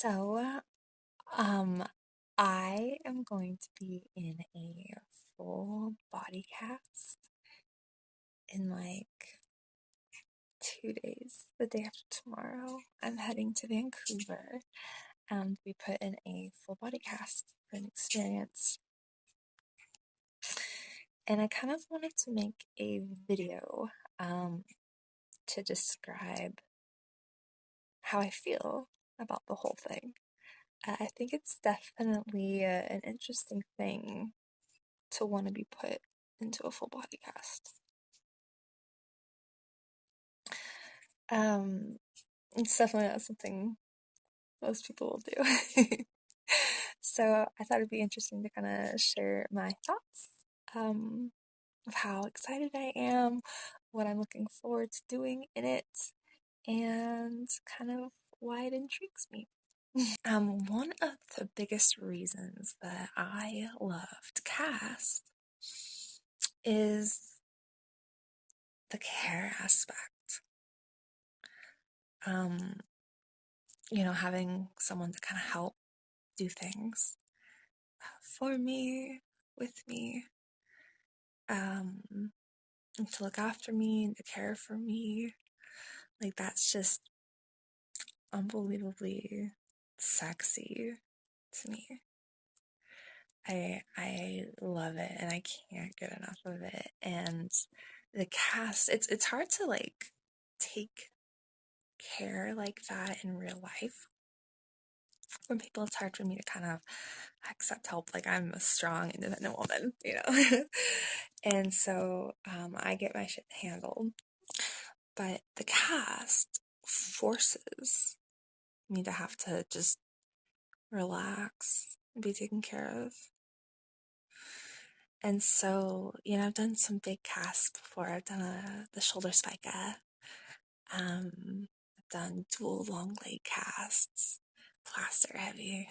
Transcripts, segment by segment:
So, um, I am going to be in a full body cast in like 2 days, the day after tomorrow. I'm heading to Vancouver and we put in a full body cast for an experience. And I kind of wanted to make a video to describe how I feel about the whole thing. I think it's definitely an interesting thing to want to be put into a full body cast. It's definitely not something most people will do. So I thought it'd be interesting to kind of share my thoughts of how excited I am, what I'm looking forward to doing in it, and kind of why it intrigues me. One of the biggest reasons that I loved cast is the care aspect. Um, having someone to kind of help do things for me, with me, and to look after me and to care for me. Like, that's just unbelievably sexy to me. I love it and I can't get enough of it. And the cast, it's hard to like take care like that in real life. For people, it's hard for me to kind of accept help. Like, I'm a strong, independent woman. And so I get my shit handled. But the cast forces me to have to just relax and be taken care of. And so, I've done some big casts before. I've done the shoulder spica. I've done dual long leg casts, plaster heavy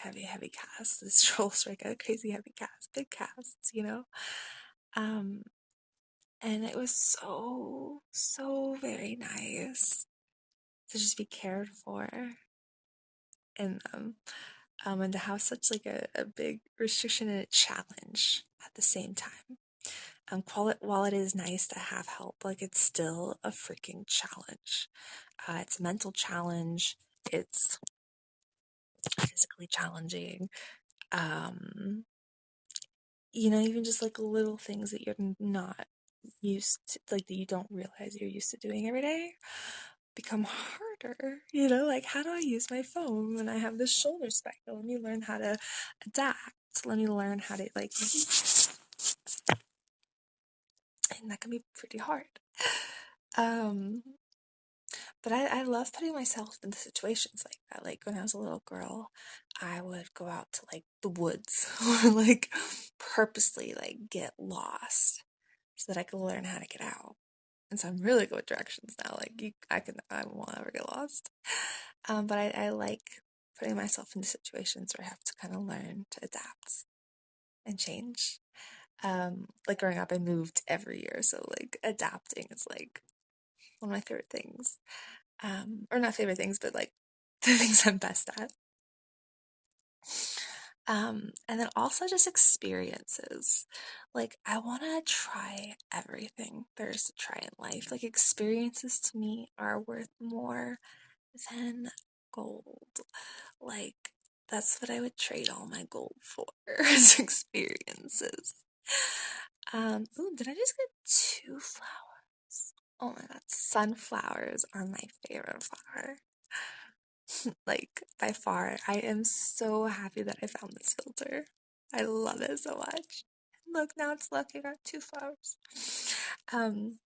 casts, this shoulder spica, crazy heavy casts, big casts. Um, and it was so very nice to just be cared for in them. And to have such like a big restriction and a challenge at the same time. While it is nice to have help, like, it's still a freaking challenge. It's a mental challenge. It's physically challenging. Even just like little things that you're not used to, like that you don't realize you're used to doing every day, become harder. Like, how do I use my phone when I have this shoulder spike? Let me learn how to adapt. Let me learn how to like, and that can be pretty hard. But I love putting myself into situations like that. Like, when I was a little girl, I would go out to like the woods or like purposely like get lost so that I could learn how to get out. And so I'm really good with directions now. Like, I won't ever get lost. But I like putting myself into situations where I have to kind of learn to adapt and change. Like, growing up, I moved every year, so like adapting is like one of my favorite things. Or not favorite things, but like the things I'm best at. And then also just experiences. Like, I want to try everything there is to try in life. Like, experiences to me are worth more than gold. Like, that's what I would trade all my gold for, is experiences. Ooh, did I just get 2 flowers? Oh my god, sunflowers are my favorite flower. Like, by far. I am so happy that I found this filter. I love it so much. Look, now it's lucky I got 2 flowers. Um,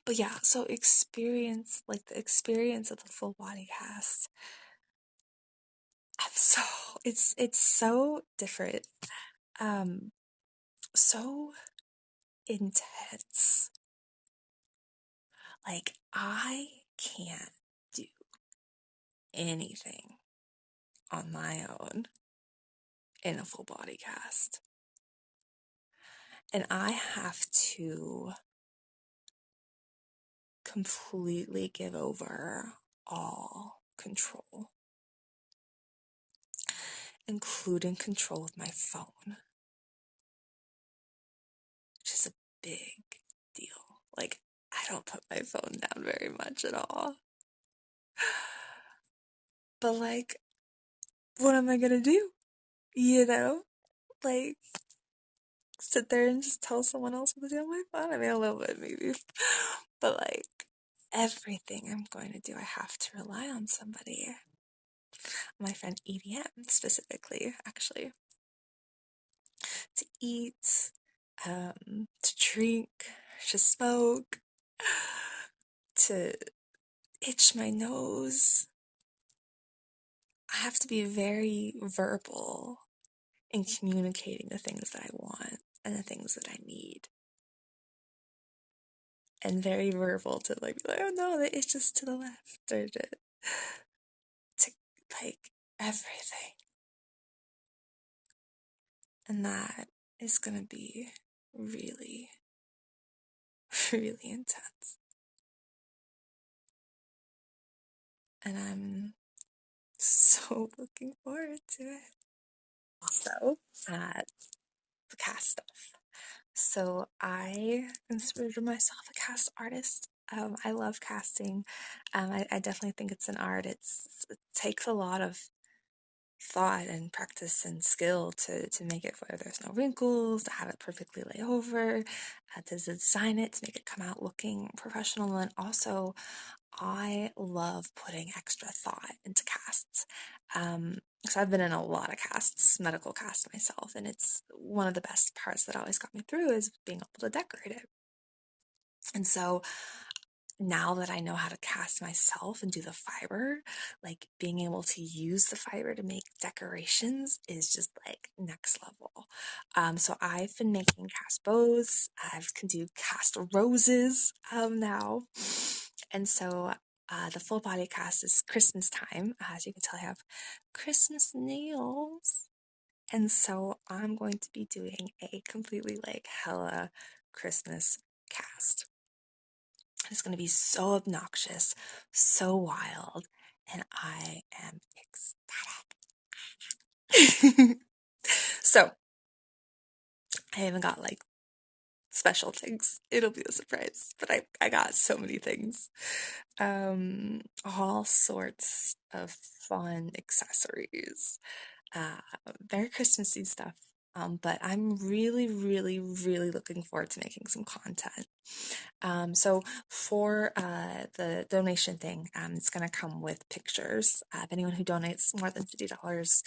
but yeah, so the experience of the full body cast. I'm so, it's so different. So intense. Like, I can't do anything on my own in a full body cast. And I have to completely give over all control including control of my phone, which is a big deal. Like, I don't put my phone down very much at all. But, like, what am I gonna do? You know? Like, sit there and just tell someone else what to do on my phone? I mean, a little bit maybe. But, like, everything I'm going to do, I have to rely on somebody. My friend EDM, specifically, actually. To eat, to drink, to smoke, to itch my nose. I have to be very verbal in communicating the things that I want and the things that I need. And very verbal to like, be like, oh no, the itch is to the left, or to like everything. And that is gonna be really, really intense. And I'm so looking forward to it. Also, the cast stuff. So I consider myself a cast artist. I love casting. I definitely think it's an art. It takes a lot of thought and practice and skill to make it where there's no wrinkles, to have it perfectly lay over, to design it, to make it come out looking professional. And also, I love putting extra thought into casts. So I've been in a lot of casts, medical casts myself, and it's one of the best parts that always got me through is being able to decorate it. And so now that I know how to cast myself and do the fiber, like being able to use the fiber to make decorations is just like next level. So I've been making cast bows. I can do cast roses now. And so the full body cast is Christmas time. As you can tell, I have Christmas nails. And so I'm going to be doing a completely like hella Christmas cast. It's going to be so obnoxious, so wild, and I am ecstatic. So, I haven't got like special things. It'll be a surprise, but I got so many things. All sorts of fun accessories. Very Christmassy stuff. But I'm really, really, really looking forward to making some content. So for the donation thing, it's going to come with pictures. If anyone who donates more than $50,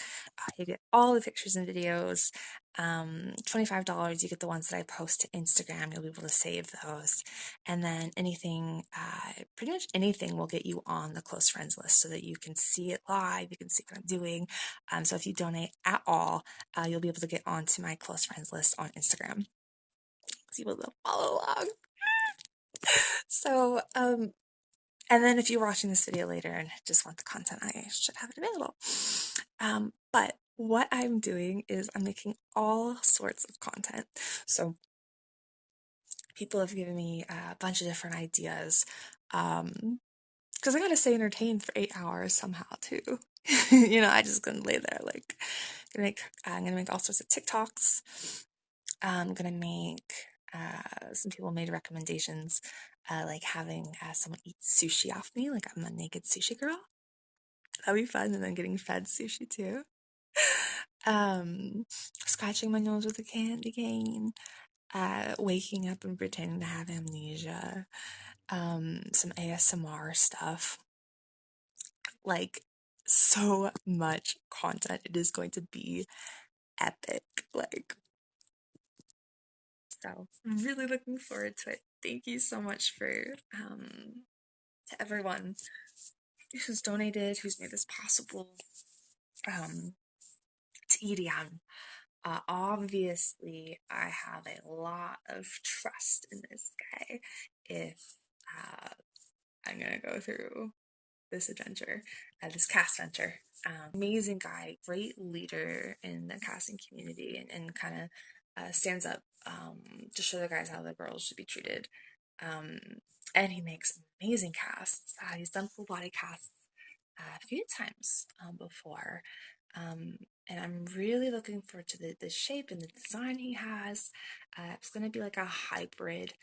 you get all the pictures and videos. $25, you get the ones that I post to Instagram. You'll be able to save those. And then anything, pretty much anything will get you on the close friends list so that you can see it live. You can see what I'm doing. So if you donate at all, you'll be able to get onto my close friends list on Instagram. So you will follow along. So, and then if you're watching this video later and just want the content, I should have it available. But what I'm doing is I'm making all sorts of content. So people have given me a bunch of different ideas. Because I gotta stay entertained for 8 hours somehow too. I just gonna lay there like I'm gonna make all sorts of TikToks. I'm gonna make some people made recommendations like having someone eat sushi off me, like I'm a naked sushi girl. That'd be fun, and then getting fed sushi too. Scratching my nose with a candy cane, waking up and pretending to have amnesia, some ASMR stuff. Like, so much content. It is going to be epic. Like, so I'm really looking forward to it. Thank you so much for to everyone who's donated, who's made this possible. To EDM. Obviously, I have a lot of trust in this guy if I'm gonna go through this adventure, this Castventure. Amazing guy, great leader in the casting community, and kind of stands up to show the guys how the girls should be treated. And he makes amazing casts. He's done full body casts a few times before. And I'm really looking forward to the shape and the design he has. It's going to be like a hybrid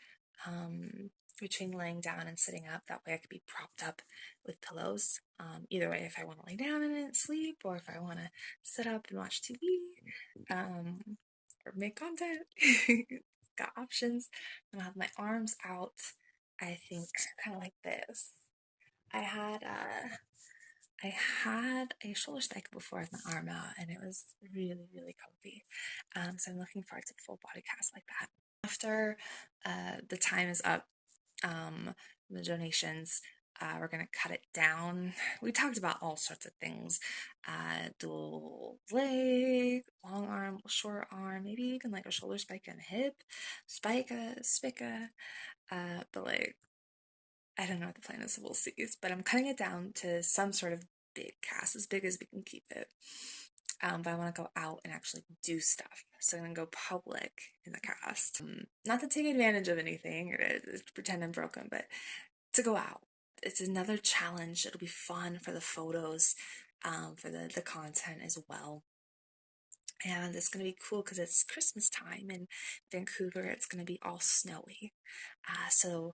between laying down and sitting up. That way I could be propped up with pillows. Either way, if I want to lay down and sleep, or if I want to sit up and watch TV, or make content. Got options. I'm gonna have my arms out, I think, kind of like this. I had I had a shoulder spike before with my arm out, and it was really, really comfy. So I'm looking forward to a full body cast like that. After the time is up, the donations, we're going to cut it down. We talked about all sorts of things. Dual leg, long arm, short arm, maybe even like a shoulder spike and hip, spica, but like, I don't know what the plan is, so we'll see. But I'm cutting it down to some sort of big cast, as big as we can keep it. But I want to go out and actually do stuff. So I'm going to go public in the cast. Not to take advantage of anything or to pretend I'm broken, but to go out. It's another challenge. It'll be fun for the photos, for the content as well. And it's going to be cool because it's Christmas time in Vancouver. It's going to be all snowy. So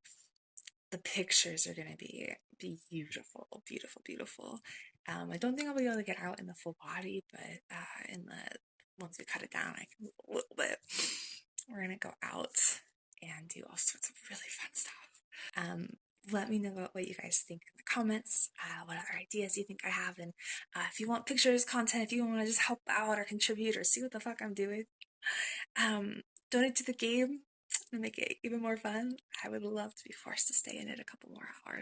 the pictures are going to be beautiful, beautiful, beautiful. I don't think I'll be able to get out in the full body, but once we cut it down, I can move a little bit. We're going to go out and do all sorts of really fun stuff. Let me know what you guys think in the comments, what other ideas you think I have, and if you want pictures, content, if you want to just help out or contribute or see what the fuck I'm doing, donate to the game and make it even more fun. I would love to be forced to stay in it a couple more hours.